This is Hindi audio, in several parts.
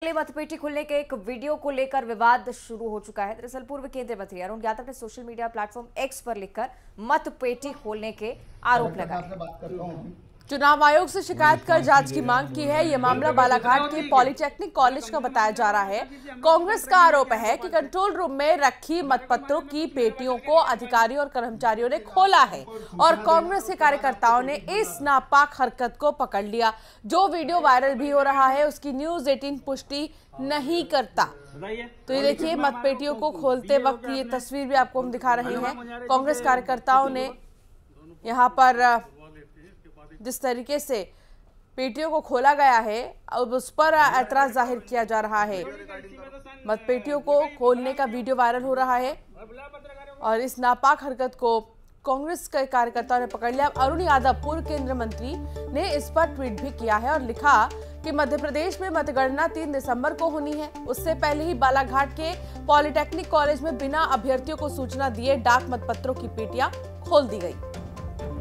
मतपेटी खुलने के एक वीडियो को लेकर विवाद शुरू हो चुका है। दरअसल पूर्व केंद्रीय मंत्री अरुण यादव ने सोशल मीडिया प्लेटफॉर्म एक्स पर लिखकर मतपेटी खोलने के आरोप लगाए। चुनाव आयोग से शिकायत कर जांच की मांग की है। यह मामला बालाघाट के पॉलिटेक्निक कॉलेज का बताया जा रहा है। कांग्रेस का आरोप है कि कंट्रोल रूम में रखी मतपत्रों की पेटियों को अधिकारियों और कर्मचारियों ने खोला है और कांग्रेस के कार्यकर्ताओं ने इस नापाक हरकत को पकड़ लिया। जो वीडियो वायरल भी हो रहा है उसकी न्यूज़ 18 पुष्टि नहीं करता। तो ये देखिए, मतपेटियों को खोलते वक्त ये तस्वीर भी आपको हम दिखा रहे हैं। कांग्रेस कार्यकर्ताओं ने यहाँ पर जिस तरीके से पेटियों को खोला गया है अब उस पर ऐतराज जाहिर किया जा रहा है। मतपेटियों को खोलने का वीडियो वायरल हो रहा है और इस नापाक हरकत को कांग्रेस के कार्यकर्ताओं ने पकड़ लिया। अरुण यादव पूर्व केंद्रीय मंत्री ने इस पर ट्वीट भी किया है और लिखा कि मध्य प्रदेश में मतगणना 3 दिसंबर को होनी है। उससे पहले ही बालाघाट के पॉलिटेक्निक कॉलेज में बिना अभ्यर्थियों को सूचना दिए डाक मतपत्रों की पेटियां खोल दी गई।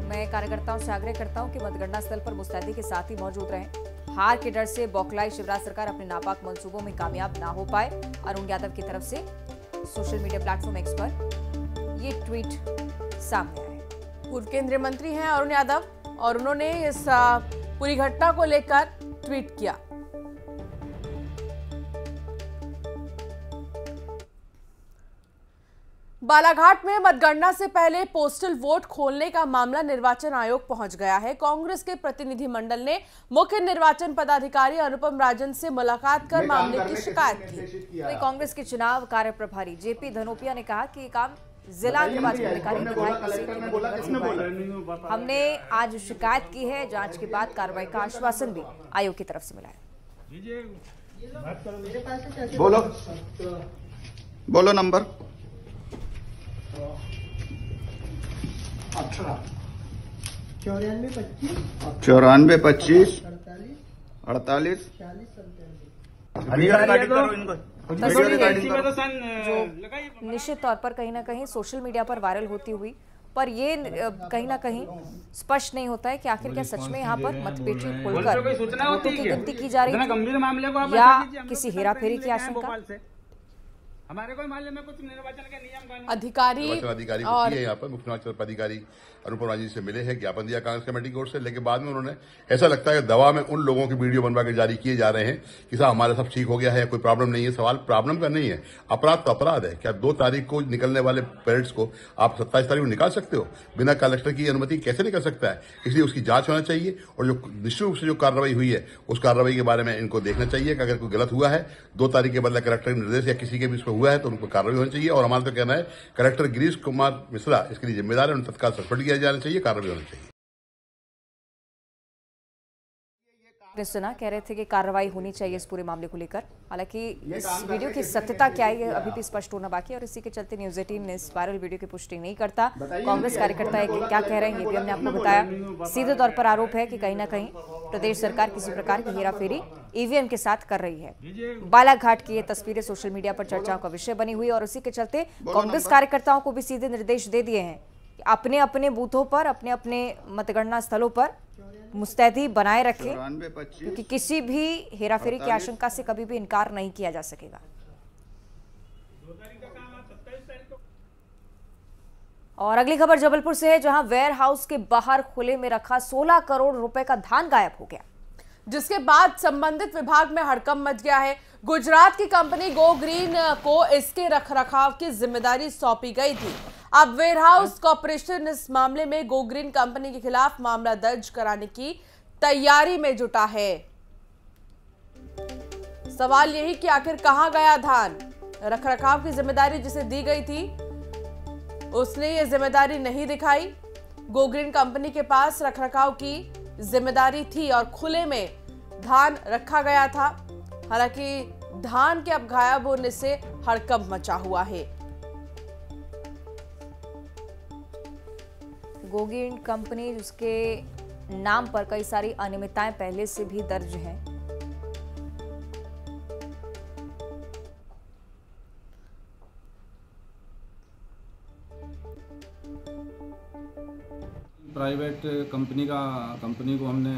मैं कार्यकर्ताओं से आग्रह करता हूं कि मतगणना स्थल पर मुस्तैदी के साथ ही मौजूद रहें। हार के डर से बौखलाई शिवराज सरकार अपने नापाक मंसूबों में कामयाब ना हो पाए। अरुण यादव की तरफ से सोशल मीडिया प्लेटफॉर्म एक्स पर ये ट्वीट सामने आया। पूर्व केंद्रीय मंत्री हैं अरुण यादव और उन्होंने इस पूरी घटना को लेकर ट्वीट किया। बालाघाट में मतगणना से पहले पोस्टल वोट खोलने का मामला निर्वाचन आयोग पहुंच गया है। कांग्रेस के प्रतिनिधिमंडल ने मुख्य निर्वाचन पदाधिकारी अनुपम राजन से मुलाकात कर मामले की शिकायत की। वहीं कांग्रेस के चुनाव कार्य प्रभारी जेपी धनोपिया ने कहा कि ये काम जिला निर्वाचन अधिकारी हमने आज शिकायत की है। जांच के बाद कार्रवाई का आश्वासन भी आयोग की तरफ से मिला है। बोलो नंबर 9425 48 जो निश्चित तौर पर कहीं ना कहीं सोशल मीडिया पर वायरल होती हुई, पर ये कहीं ना कहीं स्पष्ट नहीं होता है कि आखिर क्या सच में यहाँ पर मतपेटी खोलकर वोटों की गिनती की जा रही थी या किसी हेराफेरी की आशंका। हमारे कोई मामले में कुछ निर्वाचन के नियम कानून अधिकारी और यहाँ पर मुख्य निर्वाचन पदाधिकारी अनुपम राजन जी से मिले हैं, ज्ञापन दिया कांग्रेस कमेटी की ओर से। लेकिन बाद में उन्होंने ऐसा लगता है कि दवा में उन लोगों की वीडियो बनवा के जारी किए जा रहे हैं कि साहब हमारा सब ठीक हो गया है, कोई प्रॉब्लम नहीं है। सवाल प्रॉब्लम का नहीं है, अपराध तो अपराध है। क्या 2 तारीख को निकलने वाले पेरेड्स को आप 27 तारीख को निकाल सकते हो? बिना कलेक्टर की अनुमति कैसे निकल सकता है? इसलिए उसकी जांच होना चाहिए और जो निश्चित रूप से जो कार्रवाई हुई है उस कार्रवाई के बारे में इनको देखना चाहिए कि अगर कोई गलत हुआ है 2 तारीख के बदले कलेक्टर के निर्देश या किसी के भी इस पर हुआ है तो उनको कार्रवाई होनी चाहिए। और हमारा तो कहना है कलेक्टर गिरीश कुमार मिश्रा इसके लिए जिम्मेदार है, उन्हें तत्काल सस्पेंड किया जाना चाहिए, कार्रवाई होनी चाहिए। सुना कह रहे थे कि कार्रवाई होनी चाहिए इस पूरे मामले को लेकर। हालांकि इस वीडियो की सत्यता क्या है अभी भी स्पष्ट होना बाकी है और इसी के चलते न्यूज़ 18 ने इस वायरल वीडियो की पुष्टि नहीं करता। कांग्रेस कार्यकर्ता क्या कह रहे हैं ये भी हमने आपको बताया। सीधे तौर पर आरोप है कि कहीं ना कहीं प्रदेश सरकार किसी प्रकार की हेराफेरी ईवीएम के साथ कर रही है। बालाघाट की ये तस्वीरें सोशल मीडिया पर चर्चाओं का विषय बनी हुई और उसी के चलते कांग्रेस कार्यकर्ताओं को भी सीधे निर्देश दे दिए हैं कि अपने अपने बूथों पर अपने अपने मतगणना स्थलों पर मुस्तैदी बनाए रखें, क्योंकि किसी भी हेराफेरी की आशंका से कभी भी इनकार नहीं किया जा सकेगा। और अगली खबर जबलपुर से है, जहां वेयर हाउस के बाहर खुले में रखा 16 करोड़ रुपए का धान गायब हो गया, जिसके बाद संबंधित विभाग में हड़कंप मच गया है। गुजरात की कंपनी गो ग्रीन को इसके रखरखाव की जिम्मेदारी सौंपी गई थी। अब वेयरहाउस कॉर्पोरेशन इस मामले में गो ग्रीन कंपनी के खिलाफ मामला दर्ज कराने की तैयारी में जुटा है। सवाल यही कि आखिर कहां गया धान? रखरखाव की जिम्मेदारी जिसे दी गई थी उसने ये जिम्मेदारी नहीं दिखाई। गो ग्रीन कंपनी के पास रखरखाव की जिम्मेदारी थी और खुले में धान रखा गया था। हालांकि धान के अब गायब होने से हड़कंप मचा हुआ है। गो ग्रीन कंपनी जिसके नाम पर कई सारी अनियमितताएं पहले से भी दर्ज हैं। प्राइवेट कंपनी को हमने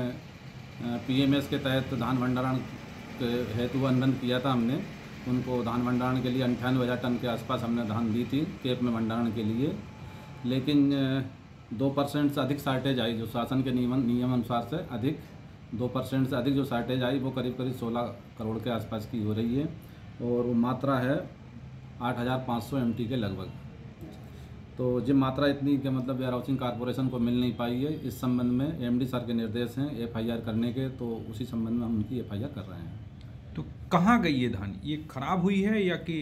पीएमएस के तहत धान भंडारण उसके हेतु अनुबंध किया था हमने। उनको धान भंडारण के लिए 98,000 टन के आसपास हमने धान दी थी केप में भंडारण के लिए, लेकिन 2% से अधिक शार्टेज आई, जो शासन के नियम अनुसार से अधिक 2% से अधिक जो शार्टेज आई वो करीब 16 करोड़ के आसपास की हो रही है, और वो मात्रा है 8,500 MT के लगभग। तो जो मात्रा इतनी के मतलब वेयर हाउसिंग कॉर्पोरेशन को मिल नहीं पाई है, इस संबंध में MD सर के निर्देश हैं FIR करने के, तो उसी संबंध में हम उनकी FIR कर रहे हैं। तो कहाँ गई ये धान? ये खराब हुई है या कि?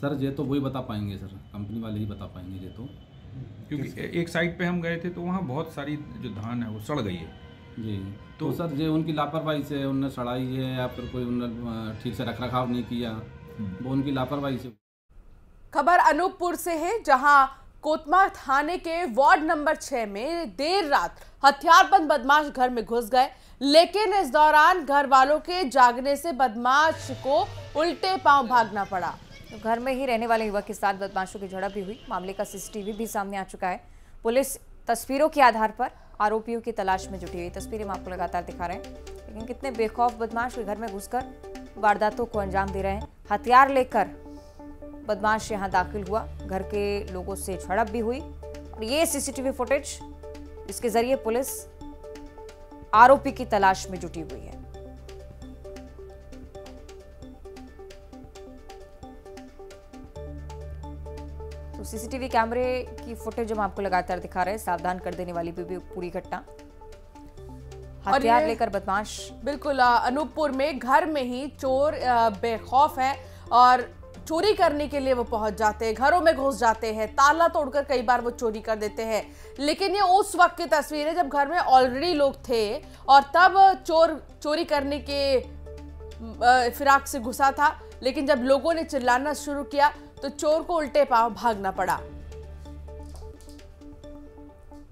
सर ये तो वही बता पाएंगे सर, कंपनी वाले ही बता पाएंगे ये तो, क्योंकि एक साइड पे हम गए थे तो वहाँ बहुत सारी जो धान है वो सड़ गई है जी। तो सर ये उनकी लापरवाही से उनने सड़ाई है या फिर कोई उन्होंने ठीक से रखरखाव नहीं किया, वो उनकी लापरवाही से। खबर अनूपपुर से है, जहां कोतमा थाने के वार्ड नंबर 6 में देर रात हथियारबंद बदमाश घर में घुस गए, लेकिन इस दौरान घर वालों के जागने से बदमाश को उल्टे पांव भागना पड़ा। तो घर में ही रहने वाले युवक के साथ बदमाशों की झड़प भी हुई। मामले का CCTV भी सामने आ चुका है। पुलिस तस्वीरों के आधार पर आरोपियों की तलाश में जुटी हुई। तस्वीरें हम आपको लगातार दिखा रहे हैं, लेकिन कितने बेखौफ बदमाश घर में घुसकर वारदातों को अंजाम दे रहे हैं। हथियार लेकर बदमाश यहां दाखिल हुआ, घर के लोगों से झड़प भी हुई, और ये CCTV फुटेज, इसके जरिए पुलिस आरोपी की तलाश में जुटी हुई है। तो CCTV कैमरे की फुटेज हम आपको लगातार दिखा रहे हैं, सावधान कर देने वाली भी पूरी घटना। हथियार लेकर बदमाश, बिल्कुल अनूपपुर में घर में ही चोर बेखौफ है और चोरी करने के लिए वो पहुंच जाते हैं, घरों में घुस जाते हैं, ताला तोड़कर कई बार वो चोरी कर देते हैं। लेकिन ये उस वक्त की तस्वीर है जब घर में ऑलरेडी लोग थे और तब चोर चोरी करने के फिराक से घुसा था, लेकिन जब लोगों ने चिल्लाना शुरू किया तो चोर को उल्टे पांव भागना पड़ा।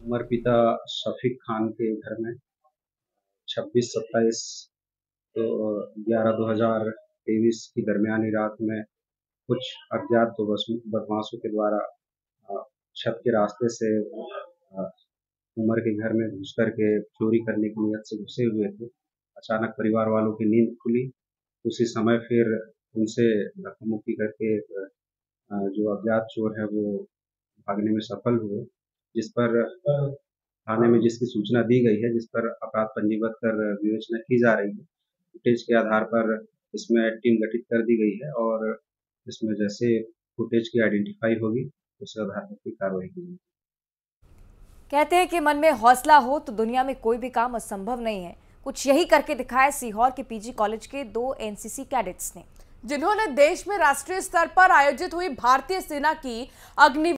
उमर पिता शफीक खान के घर में 26-27 तो 11/2023 की दरमियानी रात में कुछ अज्ञात बदमाशों के द्वारा छत के रास्ते से उमर के घर में घुस करके चोरी करने की नीयत से घुसे हुए थे। अचानक परिवार वालों की नींद खुली, उसी समय फिर उनसे धक्का मुक्की करके जो अज्ञात चोर है वो भागने में सफल हुए, जिस पर थाने में जिसकी सूचना दी गई है, जिस पर अपराध पंजीबद्ध कर विवेचना की जा रही है। फुटेज के आधार पर इसमें टीम गठित कर दी गई है और इसमें जैसे फुटेज की आइडेंटिफाई होगी उस आधार पर कार्रवाई की जाएगी। कहते हैं कि मन में हौसला हो तो दुनिया में कोई भी काम असंभव नहीं है। कुछ यही करके दिखाया सीहोर के PG कॉलेज के 2 NCC कैडेट्स ने, जिन्होंने देश में राष्ट्रीय स्तर पर आयोजित हुई भारतीय सेना की अग्नि